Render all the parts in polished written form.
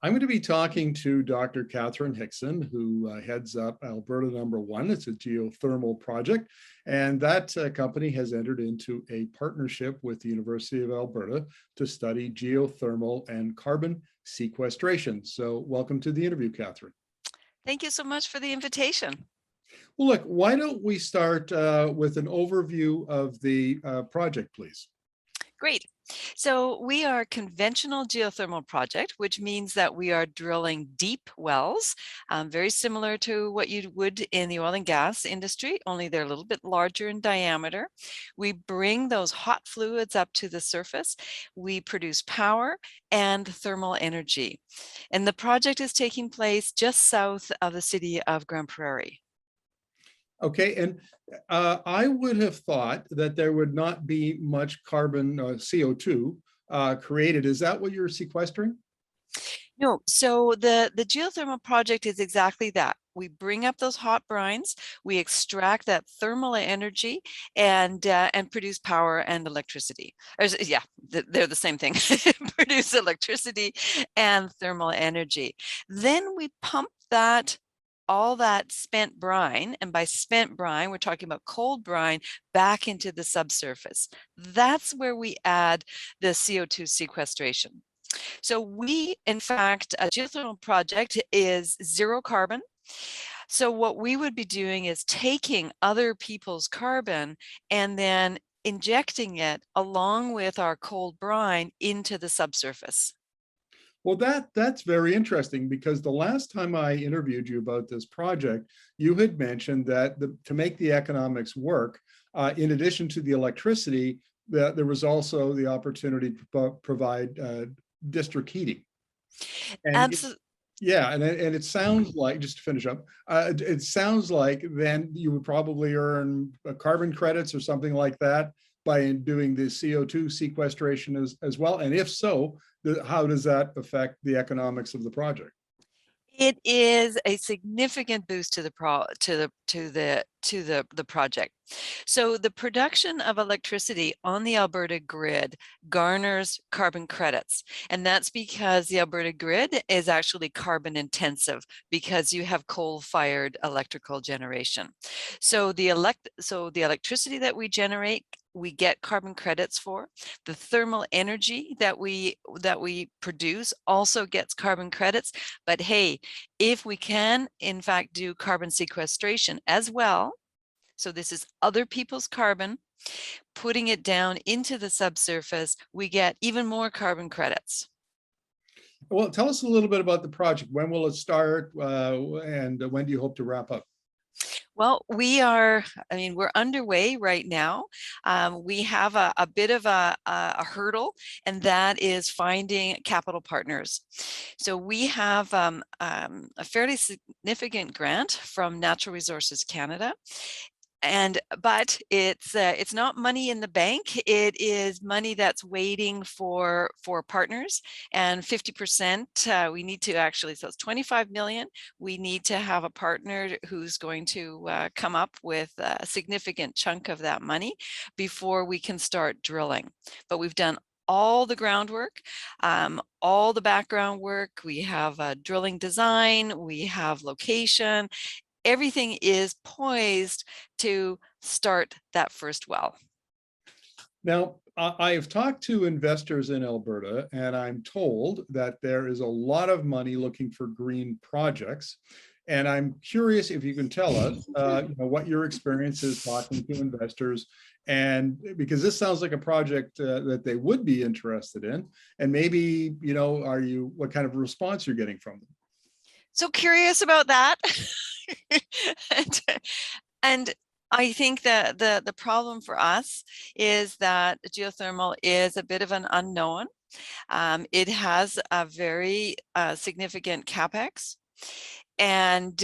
I'm going to be talking to Dr. Catherine Hickson, who heads up Alberta No. It's a geothermal project, and that company has entered into a partnership with the University of Alberta to study geothermal and carbon sequestration. So welcome to the interview, Catherine. Thank you so much for the invitation. Well, look, why don't we start with an overview of the project, please? Great. So we are a conventional geothermal project, which means that we are drilling deep wells, very similar to what you would in the oil and gas industry, only they're a little bit larger in diameter. We bring those hot fluids up to the surface. We produce power and thermal energy. And the project is taking place just south of the city of Grande Prairie. Okay, and I would have thought that there would not be much carbon CO2 created. Is that what you're sequestering? No, so the geothermal project is exactly that. We bring up those hot brines, we extract that thermal energy and produce power and electricity. Yeah, they're the same thing. Produce electricity and thermal energy. Then we pump all that spent brine, and by spent brine, we're talking about cold brine, back into the subsurface. That's where we add the CO2 sequestration. So in fact, a geothermal project is zero carbon. So what we would be doing is taking other people's carbon and then injecting it along with our cold brine into the subsurface. Well, that's very interesting because the last time I interviewed you about this project, you had mentioned that to make the economics work, in addition to the electricity, that there was also the opportunity to provide district heating. And Absolutely. yeah, and it sounds like, just to finish up, it sounds like then you would probably earn carbon credits or something like that by doing the CO2 sequestration as well. And if so, how does that affect the economics of the project? It is a significant boost to the project. So the production of electricity on the Alberta grid garners carbon credits, and that's because the Alberta grid is actually carbon intensive because you have coal-fired electrical generation. So the electricity that we generate, we get carbon credits for. The thermal energy that we produce also gets carbon credits. But hey, if we can in fact do carbon sequestration as well, so this is other people's carbon, putting it down into the subsurface, we get even more carbon credits. Well, tell us a little bit about the project. When will it start, and when do you hope to wrap up? Well, we're underway right now. We have a bit of a hurdle, and that is finding capital partners. So we have a fairly significant grant from Natural Resources Canada. But it's not money in the bank. It is money that's waiting for partners, and 50% we need to actually, so it's 25 million. We need to have a partner who's going to come up with a significant chunk of that money before we can start drilling. But we've done all the groundwork, all the background work. We have drilling design, we have location. Everything is poised to start that first well. Now, I have talked to investors in Alberta, and I'm told that there is a lot of money looking for green projects. And I'm curious if you can tell us what your experience is talking to investors, and because this sounds like a project that they would be interested in, and maybe, what kind of response you're getting from them? So curious about that. and I think that the problem for us is that geothermal is a bit of an unknown. It has a very significant capex. And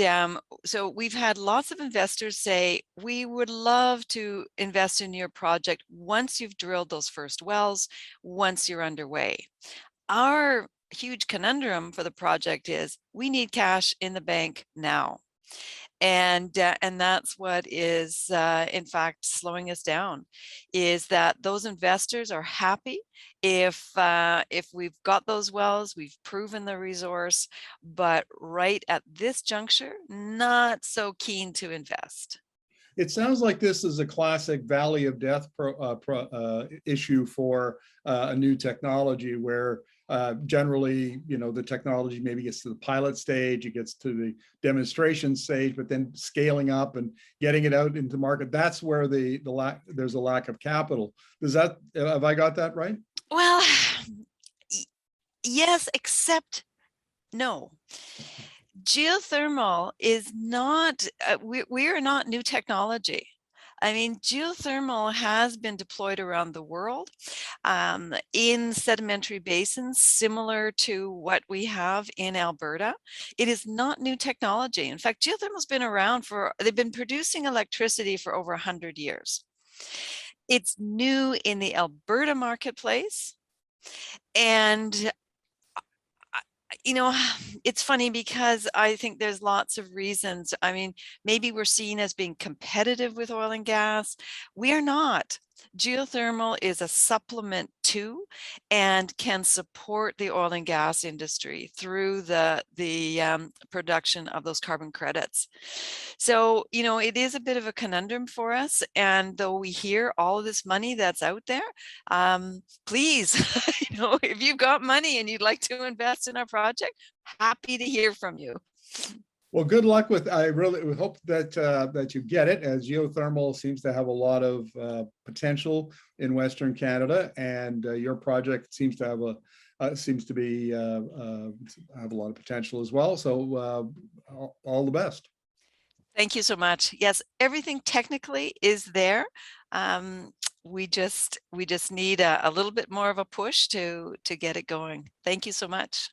so we've had lots of investors say, we would love to invest in your project once you've drilled those first wells, once you're underway. Our huge conundrum for the project is we need cash in the bank now. And that's what is in fact slowing us down, is that those investors are happy if we've got those wells, we've proven the resource, but right at this juncture, not so keen to invest. It sounds like this is a classic valley of death issue for a new technology, where generally, the technology maybe gets to the pilot stage, it gets to the demonstration stage, but then scaling up and getting it out into market, that's where there's a lack of capital. Have I got that right? Well, yes, except no. Geothermal is not, we are not new technology. I mean, geothermal has been deployed around the world in sedimentary basins, similar to what we have in Alberta. It is not new technology. In fact, geothermal's been around they've been producing electricity for over 100 years. It's new in the Alberta marketplace. And it's funny because I think there's lots of reasons. I mean, maybe we're seen as being competitive with oil and gas. We are not. Geothermal is a supplement to and can support the oil and gas industry through the production of those carbon credits. So, it is a bit of a conundrum for us. And though we hear all of this money that's out there, please, if you've got money and you'd like to invest in our project, happy to hear from you. Well, good luck with. I really hope that you get it, as geothermal seems to have a lot of potential in Western Canada, and your project seems to have have a lot of potential as well. So all the best. Thank you so much. Yes, everything technically is there. We just need a little bit more of a push to get it going. Thank you so much.